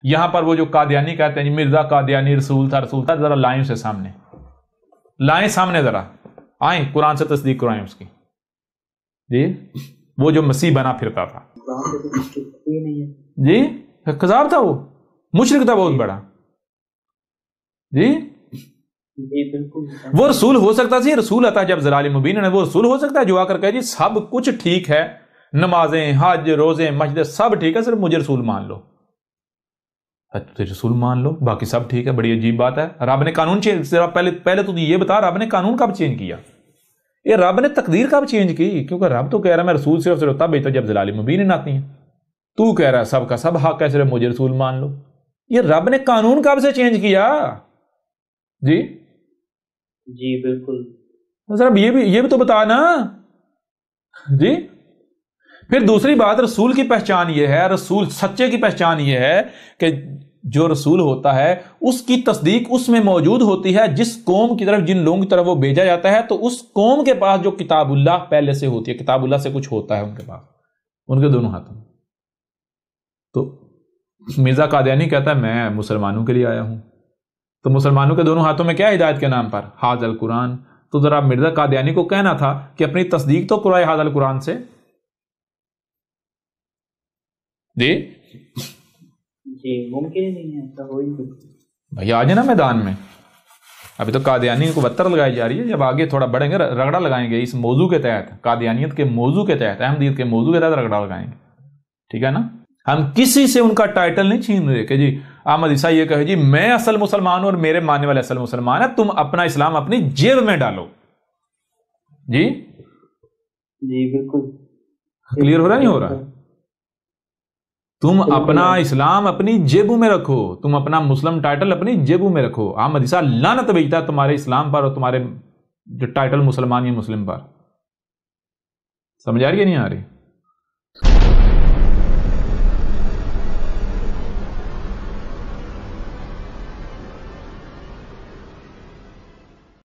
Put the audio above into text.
یہاں پر وہ جو قادیانی کہتے ہیں مرزا قادیانی رسول تھا، ذرا لائیں اسے سامنے، لائیں سامنے، ذرا آئیں قرآن سے تصدیق کرائیں اس کی. جی وہ جو مسیح بنا پھرتا تھا، جی کذاب تھا، وہ مشرک تھا بہت بڑا. جی وہ رسول ہو سکتا تھی، رسول آتا ہے جب ضلال مبین ہے، وہ رسول ہو سکتا ہے جو آ کر کہے جی سب کچھ ٹھیک ہے، نمازیں، حج، روزے، مسجد سب ٹھیک ہے، صرف مجھے رسول مان لو. رسول مان لو باقی سب ٹھیک ہے. بڑی عجیب بات ہے. رب نے قانون چینج، پہلے تو یہ بتا رب نے قانون کب چینج کیا؟ یہ رب نے تقدیر کب چینج کی؟ کیونکہ رب تو کہہ رہا ہے میں رسول صرف تب بھیجتا جب ضلال مبین آتی ہیں. تو کہہ رہا ہے سب کا سب حق ہے، صرف مجھے رسول مان لو. یہ رب نے قانون کب سے چینج کیا؟ جی جی بالکل. ذرا یہ بھی تو بتا نا. جی پھر دوسری بات، رسول کی پہچان یہ ہے، رسول سچے کی پہچان یہ ہے کہ جو رسول ہوتا ہے اس کی تصدیق اس میں موجود ہوتی ہے جس قوم کی طرف، جن لوگوں کی طرف وہ بھیجا جاتا ہے، تو اس قوم کے پاس جو کتاب اللہ پہلے سے ہوتی ہے، کتاب اللہ سے کچھ ہوتا ہے ان کے پاس، ان کے دونوں ہاتھوں میں. تو مرزا قادیانی کہتا ہے میں مسلمانوں کے لیے آیا ہوں. تو مسلمانوں کے دونوں ہاتھوں میں کیا ہدایت کے نام پر؟ حاض القرآن. تو ذرا مرزا قادیانی کو کہنا تھا کہ اپنی تصدیق تو کرائے حاض القرآن سے. جی جی ممکن نہیں ہے ایسا، ہو ہی نہیں. بھائی آ جائے نا میدان میں. ابھی تو قادیانی کو بتر لگائی جا رہی ہے، جب آگے تھوڑا بڑھیں گے رگڑا لگائیں گے اس موضوع کے تحت، قادیانیت کے موضوع کے تحت، احمدیت کے موضوع کے تحت رگڑا لگائیں گے. ٹھیک ہے نا. ہم کسی سے ان کا ٹائٹل نہیں چھین رہے کہ جی احمد عیسیٰ یہ کہے جی میں اصل مسلمان ہوں اور میرے ماننے والے اصل مسلمان ہیں، تم اپنا اسلام اپنی جیب میں ڈالو. جی جی بالکل کلیئر ہو رہا نہیں ہو رہا؟ تم اپنا اسلام اپنی جیبوں میں رکھو، تم اپنا مسلم ٹائٹل اپنی جیبوں میں رکھو. احمد عیسیٰ لعنت بھیجتا ہے تمہارے اسلام پر اور تمہارے جو ٹائٹل مسلمان یا مسلم پر. سمجھ آ رہی ہے نہیں آ رہی؟